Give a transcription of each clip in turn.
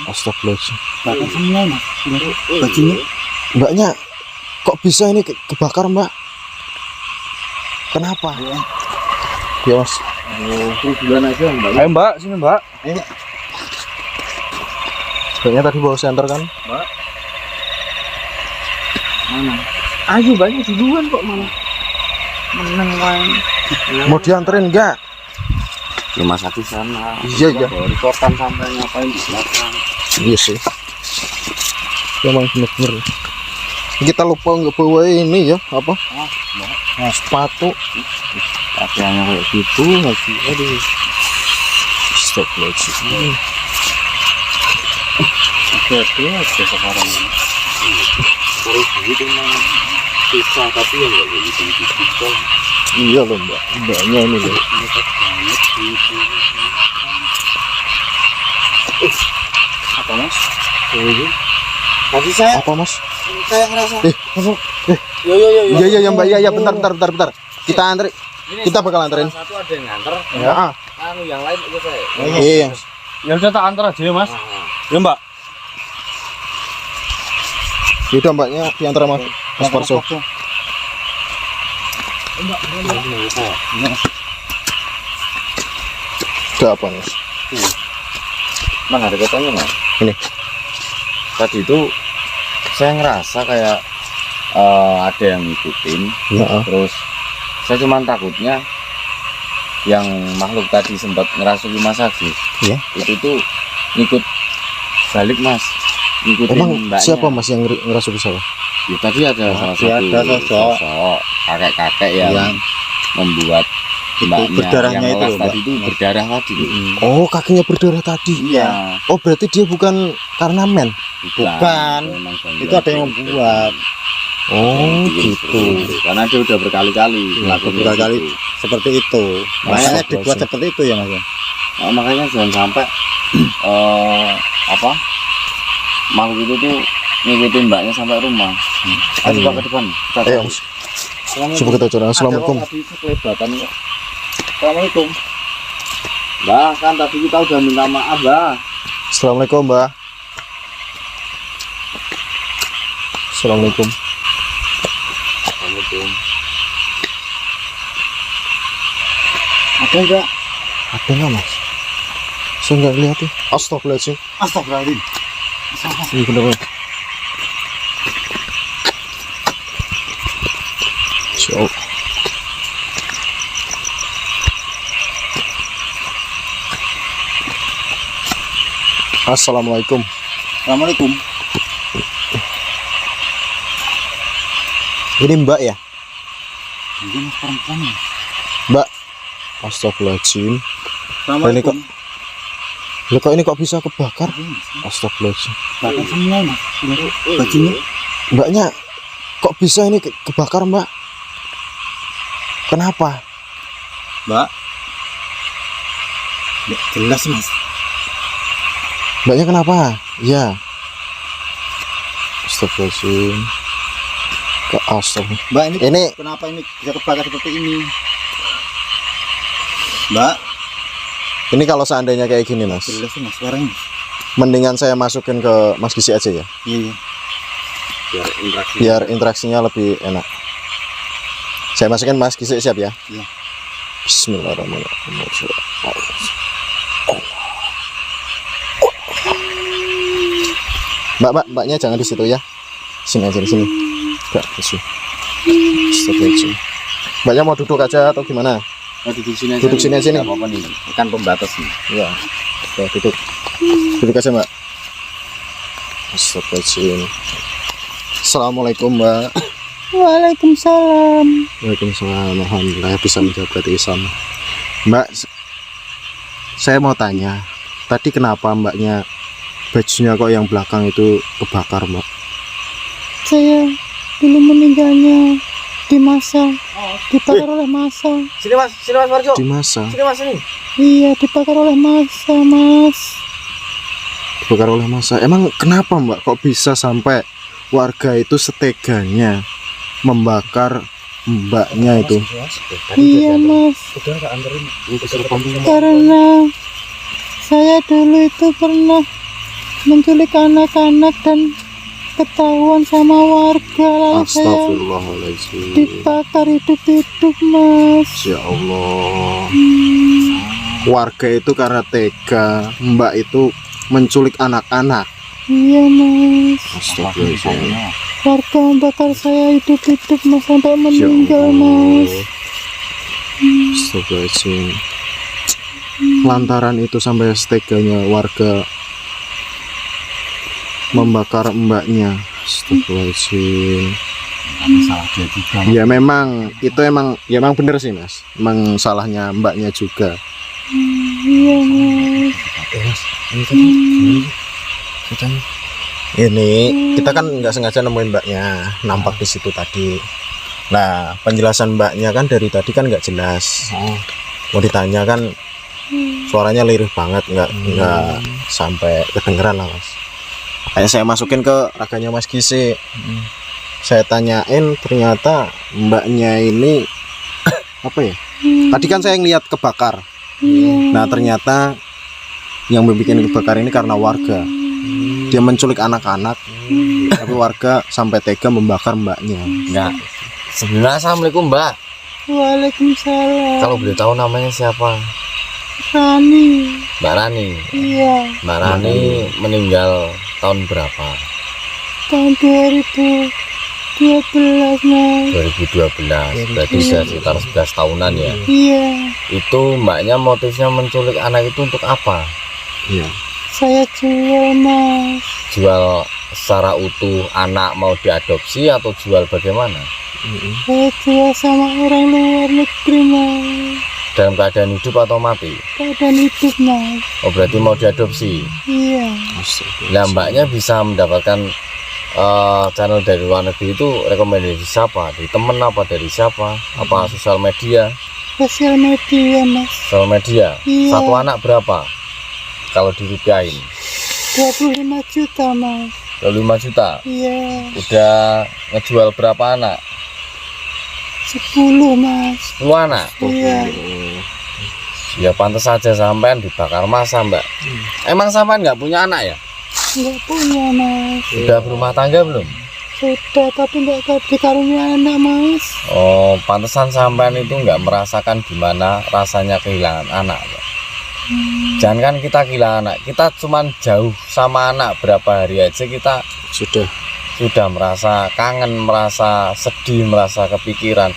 Astagfirullahaladzim. Bakar semua mas. Bajunya. Mbaknya kok bisa ini kebakar mbak? Kenapa? Ya mas. Terus bulan aja mbak. Ayo mbak, sini mbak. Ayo. Kayaknya tadi bawa senter kan? Mbak. Mana? Ayo banyak duluan kok malah. Menang main. Mau dianterin enggak? Cuma satu sana. Iya iya. Dari kotan sampai ngapain di belakang. Iya sih. Emang bener-bener. Kita lupa nggak bawa ini ya apa? Nah, sepatu. Pakaiannya kayak gitu lagi. Aduh. Astagfirullahaladzim. Oke sekarang ini. Harus gitu memang susah tapi ya nggak begitu gitu. Iya loh mbak. Mbaknya ini loh. Apa mas? Tadi saya Apa mas? kayak ngerasa. Yo. Iya iya mbak. Iya bentar. Kita antri. Kita bakal anterin. Satu ada yang nganter. Ya. Anu yang lain itu saya. Iya. Ya udah tak antar aja ya mas. Ya mbak. Yaudah mbaknya diantar mas Parso. Udah apa mas? Mana ada katanya mas? Ini. Tadi itu saya ngerasa kayak ada yang ngikutin. Ya. Terus saya cuma takutnya yang makhluk tadi sempat ngerasuki Mas Agus. Iya. Itu tuh ngikut balik mas. Ngikutin Emang mbaknya. siapa mas yang ngerasuki saya? Ya, tadi ada salah satu ada sosok kakek-kakek yang membuat itu mbaknya berdarahnya yang itu lelah loh, tadi itu berdarah tadi. Oh kakinya berdarah tadi. Iya. Oh berarti dia bukan karena men. Bukan. Memang Itu ada yang membuat. Oh gitu. Karena dia udah berkali-kali melakukan berkali-kali. itu. Seperti itu. Makanya dibuat seperti itu ya mas. Nah, makanya jangan sampai makhluk itu tuh ngikutin mbaknya sampai rumah. Ayo coba ke depan. Ayo mas. Coba kita coba. Assalamualaikum. Ada kok tadi kelebatan kok. Assalamualaikum. Mbak, kan tadi kita udah minta maaf, Mbak. Assalamualaikum mbak. Assalamualaikum. Assalamualaikum. Ada enggak? Ada nggak mas? Saya nggak lihat ya. Astagfirullahaladzim. Astagfirullahaladzim. Ini bener. Jauh. Assalamualaikum. Assalamualaikum. Ini mbak ya? Ini mas perempuan ya. Mbak. Astagfirullahaladzim. Assalamualaikum. Loh, kok ini kok bisa kebakar? Astagfirullahaladzim. Bakar semua mas. Bajunya. Mbaknya kok bisa ini kebakar mbak? Kenapa? Mbak. Ya, jelas mas. Mbaknya kenapa? Ya. Astagfirullahaladzim. Astagfirullah. Mbak Ini kenapa ini bisa kebakar seperti ini? Mbak. ini kalau seandainya kayak gini mas, Jelas mas suaranya. mendingan saya masukin ke Mas Gisi aja ya, Iya. biar interaksinya lebih enak. Saya masukin Mas Gisi, siap ya? Iya. Bismillahirrahmanirrahim. Mbaknya jangan di situ ya, sini aja di sini. Enggak, di sini. Astagfirullahaladzim. Mbaknya mau duduk aja atau gimana? Duduk sini aja. Duduk sini aja nih. Nggak apa-apa nih. Kan pembatas nih. Ya, oke, duduk. Duduk aja mbak. Astagfirullahaladzim. Assalamualaikum mbak. Waalaikumsalam. Waalaikumsalam. Alhamdulillah bisa menjawab gratisan. Mbak, saya mau tanya, tadi kenapa mbaknya bajunya kok yang belakang itu kebakar mbak? Saya dulu meninggalnya di masa, dibakar oleh masa. Sini mas Warjo. Di masa Sini mas ini. Iya, dibakar oleh masa, mas. dibakar oleh masa. Emang kenapa mbak kok bisa sampai warga itu seteganya membakar mbaknya itu? Iya, mas. Karena saya dulu itu pernah menculik anak-anak dan ketahuan sama warga, lalu saya Astagfirullahaladzim. dibakar hidup-hidup, Mas. Ya Allah. Warga itu karena tega, Mbak itu menculik anak-anak. Iya, Mas. Astagfirullahaladzim. Warga membakar saya hidup-hidup, Mas, sampai Ya meninggal, Allah. Mas. Astagfirullahaladzim. Lantaran itu sampai seteganya warga membakar mbaknya. Astagfirullahaladzim. Salah dia juga. Ya memang itu emang bener sih, Mas. Emang salahnya mbaknya juga. Iya, Mas. Ini kita kan nggak sengaja nemuin mbaknya nampak di situ tadi. Nah, penjelasan mbaknya kan dari tadi kan nggak jelas. Mau ditanya kan suaranya lirih banget, nggak sampai kedengeran lah, Mas. Kayak saya masukin ke raganya Mas Gisi. Saya tanyain, ternyata mbaknya ini apa ya? Tadi kan saya ngeliat kebakar. Iya. Nah, ternyata yang membuat kebakar ini karena warga. Dia menculik anak-anak, tapi warga sampai tega membakar mbaknya. Enggak. Sebenarnya assalamualaikum Mbak. Waalaikumsalam. Kalau boleh tahu namanya siapa? Rani. Mbak Rani. Iya. Mbak Rani meninggal tahun berapa? Tahun 2012, Mas. 2012. Berarti sudah sekitar 11 tahunan ya. Iya. Itu mbaknya motifnya menculik anak itu untuk apa? Iya. Saya jual, Mas. Jual secara utuh anak mau diadopsi atau jual bagaimana? Saya jual sama orang luar negeri, Mas. Dalam keadaan hidup atau mati? Keadaan hidup, Mas. Oh berarti mau diadopsi. Iya. Nah mbaknya bisa mendapatkan channel dari luar negeri itu rekomendasi siapa? Dari temen apa dari siapa? Apa sosial media? Sosial media, Mas. Sosial media. Iya. Satu anak berapa? Kalau dirupiahin 25 juta, Mas. 25 juta. Iya. Udah ngejual berapa anak? 10, Mas. 10 anak. Iya. Ya pantas saja sampean dibakar masa mbak. Emang sampean nggak punya anak ya? Nggak punya, Mas. Udah berumah tangga belum? Sudah, tapi nggak dikaruniai anak, Mas. Oh pantesan sampean itu nggak merasakan gimana rasanya kehilangan anak Mbak. Jangan kan kita kehilangan anak, kita cuman jauh sama anak berapa hari aja kita sudah merasa kangen, merasa sedih, merasa kepikiran.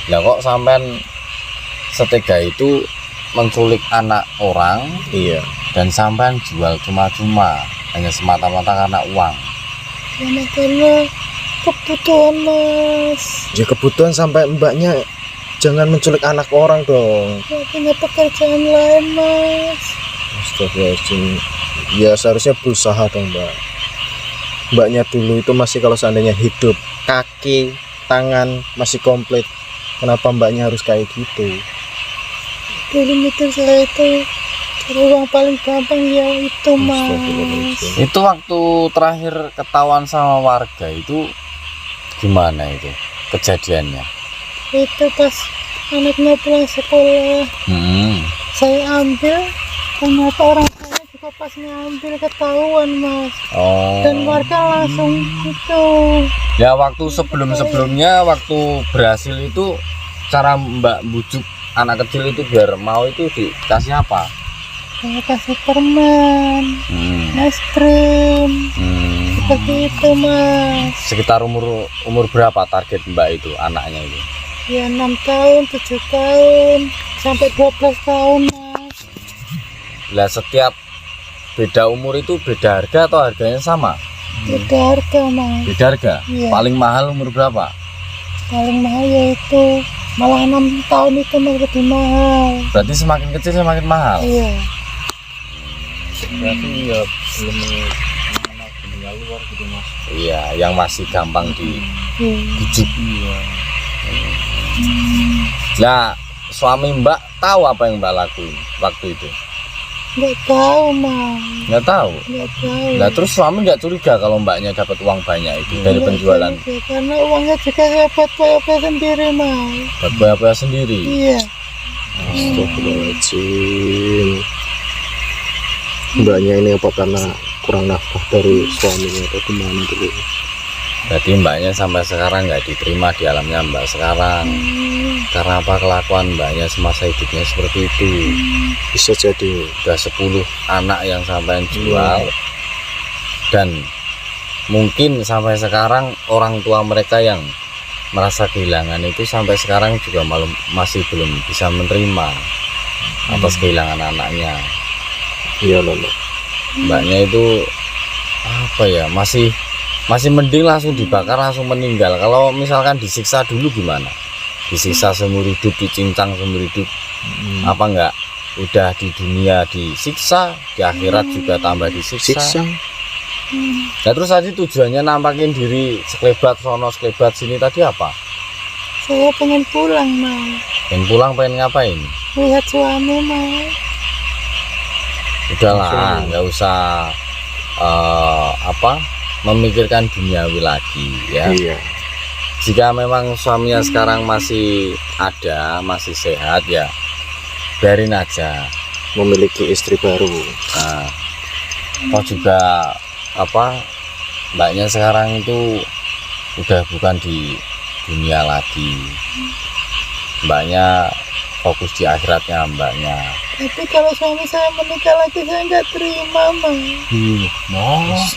Lah kok sampean setega itu menculik anak orang, Iya. dan sampean jual cuma-cuma hanya semata-mata karena uang. Karena kebutuhan, Mas. Ya kebutuhan sampai mbaknya jangan menculik anak orang dong. Nggak punya pekerjaan lain, Mas. Astagfirullahaladzim. Ya seharusnya berusaha dong, Mbak. Mbaknya dulu itu masih kalau seandainya hidup, kaki, tangan masih komplit. Kenapa mbaknya harus kayak gitu? Dulu mikir saya itu cari uang paling gampang ya itu, Mas. Astagfirullahaladzim. Itu waktu terakhir ketahuan sama warga itu gimana itu kejadiannya? Itu pas anaknya pulang sekolah, saya ambil, ternyata orang saya juga pas ngambil ketahuan, Mas. Oh. Dan warga langsung itu. Ya waktu sebelum-sebelumnya waktu berhasil itu cara mbak bujuk anak kecil itu biar mau itu dikasih apa? Saya kasih permen, es krim, seperti itu, Mas. Sekitar umur berapa target mbak itu anaknya itu? Ya 6 tahun, 7 tahun, sampai 12 tahun, Mas. Lah setiap beda umur itu beda harga atau harganya sama? Beda harga, Mas. Beda harga? Iya. Paling mahal umur berapa? Paling mahal yaitu malah 6 tahun itu lebih mahal. Berarti semakin kecil semakin mahal? Iya. Berarti ya belum meninggal luar gitu, Mas. Iya, yang masih gampang dibujuk. Iya. Nah, suami mbak tahu apa yang mbak lakuin waktu itu? Nggak tahu, Mas. Nggak tahu. Nggak tahu. Nah, terus suami nggak curiga kalau mbaknya dapat uang banyak itu dari Nggak penjualan? curiga, karena uangnya juga saya buat poya-poya sendiri, Mas. Buat apa sendiri? Iya. Astagfirullahaladzim. Mbaknya ini apa karena kurang nafkah dari suaminya atau gimana dulu? Berarti mbaknya sampai sekarang nggak diterima di alamnya mbak sekarang. Karena apa, kelakuan mbaknya semasa hidupnya seperti itu. Bisa jadi. Udah 10 anak yang sampai jual, dan mungkin sampai sekarang orang tua mereka yang merasa kehilangan itu sampai sekarang juga masih belum bisa menerima atas kehilangan anaknya. Iya loh. Mbaknya itu apa ya, masih mending langsung dibakar langsung meninggal. Kalau misalkan disiksa dulu gimana? Disiksa seumur hidup, dicincang seumur hidup, apa enggak udah di dunia disiksa, di akhirat juga tambah disiksa. Siksa. Nah terus tadi tujuannya nampakin diri sekelebat sono sekelebat sini tadi apa? Saya pengen pulang, Mas. Pengen pulang, pengen ngapain? Lihat suami, Mas. Udahlah, nggak usah memikirkan duniawi lagi ya. Iya. Jika memang suaminya sekarang masih ada, masih sehat ya, biarin aja. Memiliki istri baru. Nah, toh juga mbaknya sekarang itu udah bukan di dunia lagi. Mbaknya fokus di akhiratnya mbaknya. Tapi kalau suami saya menikah lagi, saya nggak terima, Mas.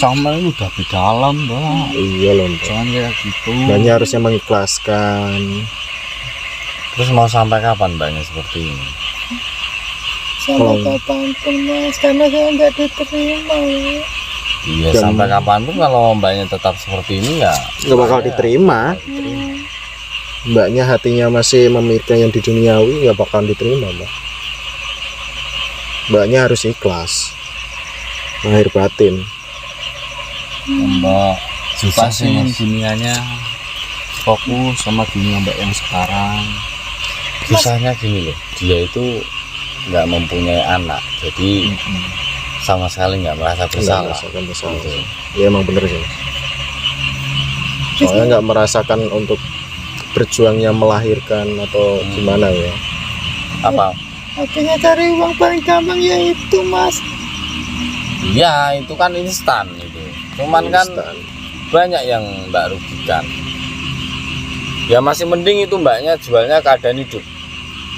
Sama itu udah di dalam, Mbak. Iya loh. Jangan kayak gitu. Mbaknya harusnya mengikhlaskan. Terus mau sampai kapan mbaknya seperti ini? Sampai kapanpun, Mas, karena saya nggak diterima, Mas. Iya, Dan- sampai kapanpun kalau mbaknya tetap seperti ini ya Nggak bakal diterima. Mbaknya hatinya masih memikirkan yang di duniawi, nggak bakal diterima, Mbak. Mbaknya harus ikhlas, lahir batin. Mbak susah sih pasin mas. dunianya, fokus sama dunia Mbak yang sekarang. Susahnya gini loh, dia itu nggak mempunyai anak, jadi sama sekali nggak merasa bersalah. Merasakan bersalah. Gitu. Ya emang bener sih. Soalnya nggak merasakan untuk berjuangnya melahirkan atau gimana ya. Apa? Artinya cari uang paling gampang ya itu, Mas. Iya, itu kan instan itu. Cuman kan Instan. banyak yang mbak rugikan. Ya masih mending itu mbaknya jualnya keadaan hidup.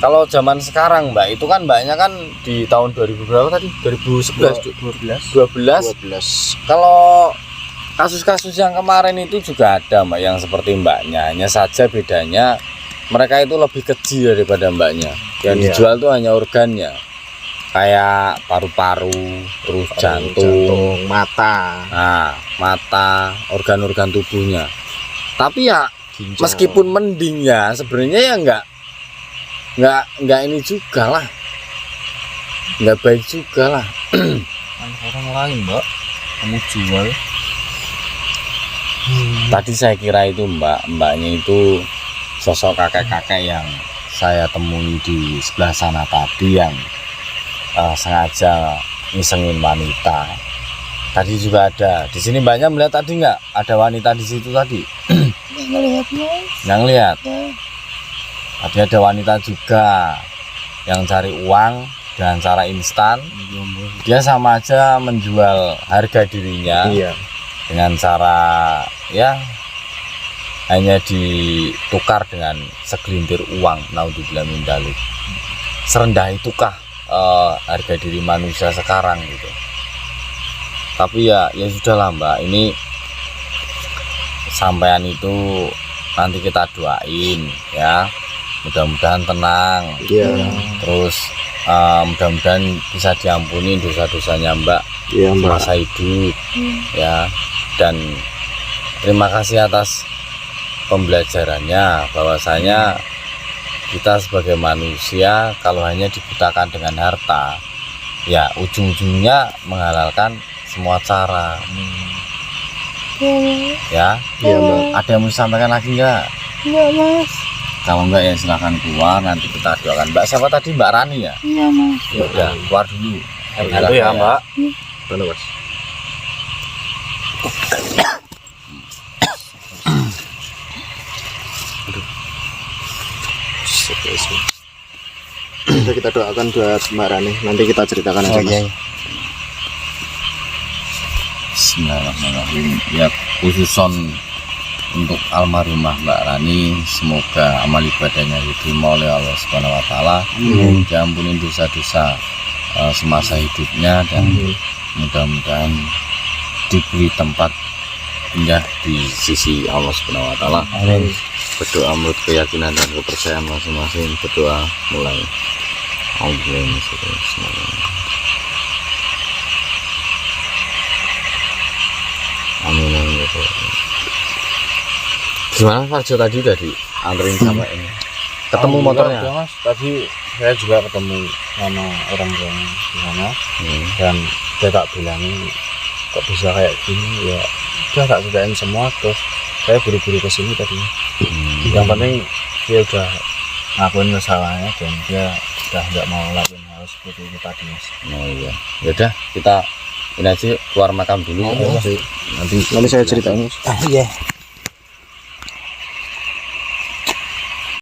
Kalau zaman sekarang mbak, itu kan mbaknya kan di tahun 2000 berapa tadi? 2011, 12. 12. Kalau kasus-kasus yang kemarin itu juga ada mbak yang seperti mbaknya, hanya saja bedanya mereka itu lebih keji daripada mbaknya. Yang Iya. dijual tuh hanya organnya, kayak paru-paru, terus jantung, mata, nah mata, organ-organ tubuhnya. Tapi ya ginjal. meskipun mending ya sebenarnya ya nggak ini juga lah, nggak baik juga lah. Kan orang lain, Mbak, kamu jual. Tadi saya kira itu mbaknya itu sosok kakek-kakek yang saya temui di sebelah sana tadi, yang sengaja ngisengin wanita. Tadi juga ada di sini, mbaknya melihat tadi nggak ada wanita di situ tadi? Nggak ngelihat, Mas. Yang lihat Ya. tadi ada wanita juga yang cari uang dengan cara instan. Dia sama aja menjual harga dirinya Iya. dengan cara ya hanya ditukar dengan segelintir uang. Naudzubillah min dzalik. Serendah itukah harga diri manusia sekarang gitu? Tapi ya sudahlah mbak, ini sampean itu nanti kita doain ya, mudah-mudahan tenang. Iya. Terus mudah-mudahan bisa diampuni dosa-dosanya mbak Iya, Mbak. masa hidup ya. Dan terima kasih atas pembelajarannya, bahwasanya kita sebagai manusia kalau hanya dibutakan dengan harta ya ujung-ujungnya menghalalkan semua cara Ya, Mas. ya. Iya, Mbak. Ada yang mau disampaikan lagi nggak? Enggak, Mas. Kalau enggak ya silahkan keluar, nanti kita doakan. Mbak siapa tadi? Mbak Rani ya? Iya, Mas. Ya udah keluar dulu. Itu ya, Mbak. Mana, Mas? Aduh. Udah kita doakan buat Mbak Rani. Nanti kita ceritakan aja, Oh, Mas. iya. Bismillahirrahmanirrahim. Ya khususon untuk almarhumah Mbak Rani, semoga amal ibadahnya diterima oleh Allah Subhanahu Wa Taala, diampuni dosa-dosa semasa hidupnya, dan mudah-mudahan diberi tempat indah di sisi Allah Subhanahu Wa Taala. Berdoa menurut keyakinan dan kepercayaan masing-masing. Berdoa mulai. Amin. Gimana Farjo tadi anterin sampai ini? Ketemu motornya? Udah, Mas. Tadi saya juga ketemu sama orang tuanya di sana, dan dia tak bilangin kok bisa kayak gini, ya udah tak sudahin semua, terus saya buru-buru ke sini tadi. Yang penting dia udah ngakuin masalahnya, dan dia udah nggak mau lakuin hal seperti itu tadi, Mas. Oh iya. Yaudah kita ini aja keluar makam dulu. Nanti Nanti saya ceritain. Iya.